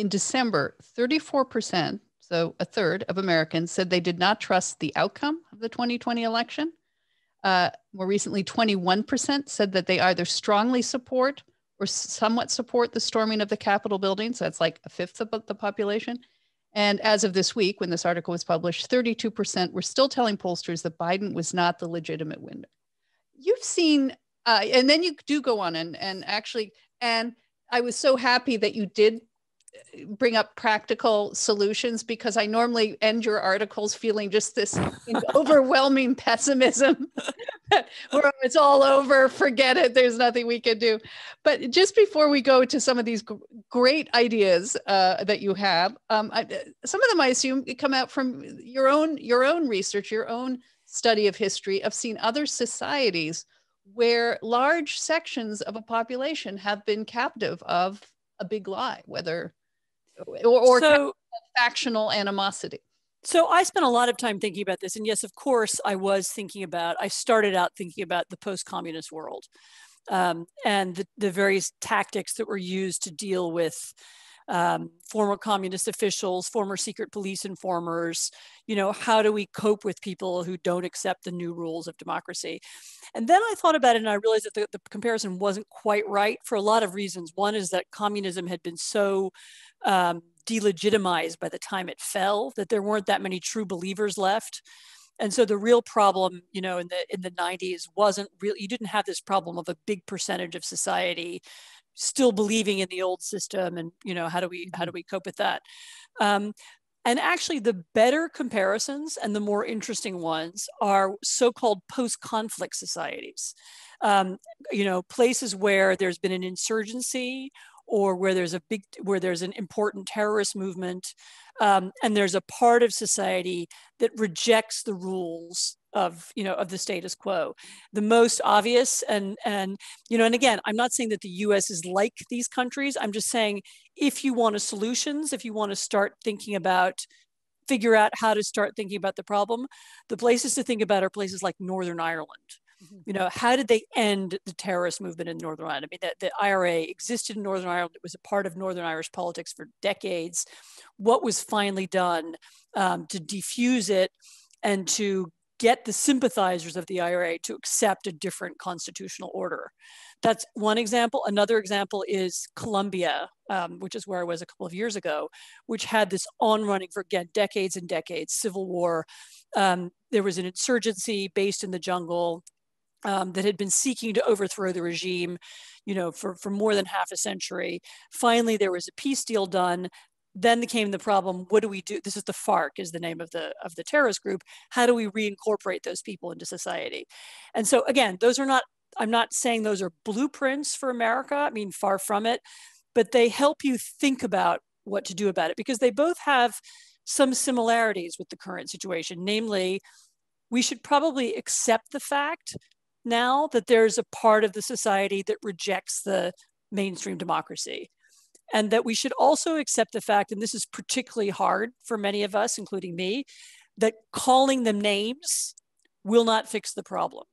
in December, 34%, so a third of Americans said they did not trust the outcome of the 2020 election. More recently, 21% said that they either strongly support or somewhat support the storming of the Capitol buildings. That's like a fifth of the population. And as of this week, when this article was published, 32% were still telling pollsters that Biden was not the legitimate winner. You've seen, and then you do go on and actually, and I was so happy that you did bring up practical solutions, because I normally end your articles feeling just this overwhelming pessimism where it's all over, forget it, there's nothing we can do. But just before we go to some of these great ideas that you have, some of them I assume come out from your own research, your own study of history, of seeing other societies where large sections of a population have been captive of a big lie, whether or factional animosity. So I spent a lot of time thinking about this. And yes, of course, I started out thinking about the post-communist world and the various tactics that were used to deal with former communist officials, former secret police informers. How do we cope with people who don't accept the new rules of democracy? And then I thought about it and I realized that the comparison wasn't quite right for a lot of reasons. One is that communism had been so delegitimized by the time it fell that there weren't that many true believers left. And so the real problem, in the 90s wasn't real. You didn't have this problem of a big percentage of society still believing in the old system. And, how do we cope with that? And actually the better comparisons and the more interesting ones are so-called post-conflict societies, places where there's been an insurgency or where there's an important terrorist movement, and there's a part of society that rejects the rules of the status quo. The most obvious, and again, I'm not saying that the U.S. is like these countries. I'm just saying, if you want solutions, if you want to figure out how to start thinking about the problem, the places to think about are places like Northern Ireland. How did they end the terrorist movement in Northern Ireland? I mean, the IRA existed in Northern Ireland. It was a part of Northern Irish politics for decades. What was finally done to defuse it and to get the sympathizers of the IRA to accept a different constitutional order? That's one example. Another example is Colombia, which is where I was a couple of years ago, which had this on-running for, again, decades and decades, civil war. There was an insurgency based in the jungle that had been seeking to overthrow the regime, for more than half a century. Finally, there was a peace deal done. Then came the problem, what do we do? This is the FARC, is the name of the terrorist group. How do we reincorporate those people into society? And so again, I'm not saying those are blueprints for America. I mean, far from it, but they help you think about what to do about it, because they both have some similarities with the current situation. Namely, we should probably accept the fact now that there's a part of the society that rejects the mainstream democracy. And that we should also accept the fact, and this is particularly hard for many of us, including me, that calling them names will not fix the problem.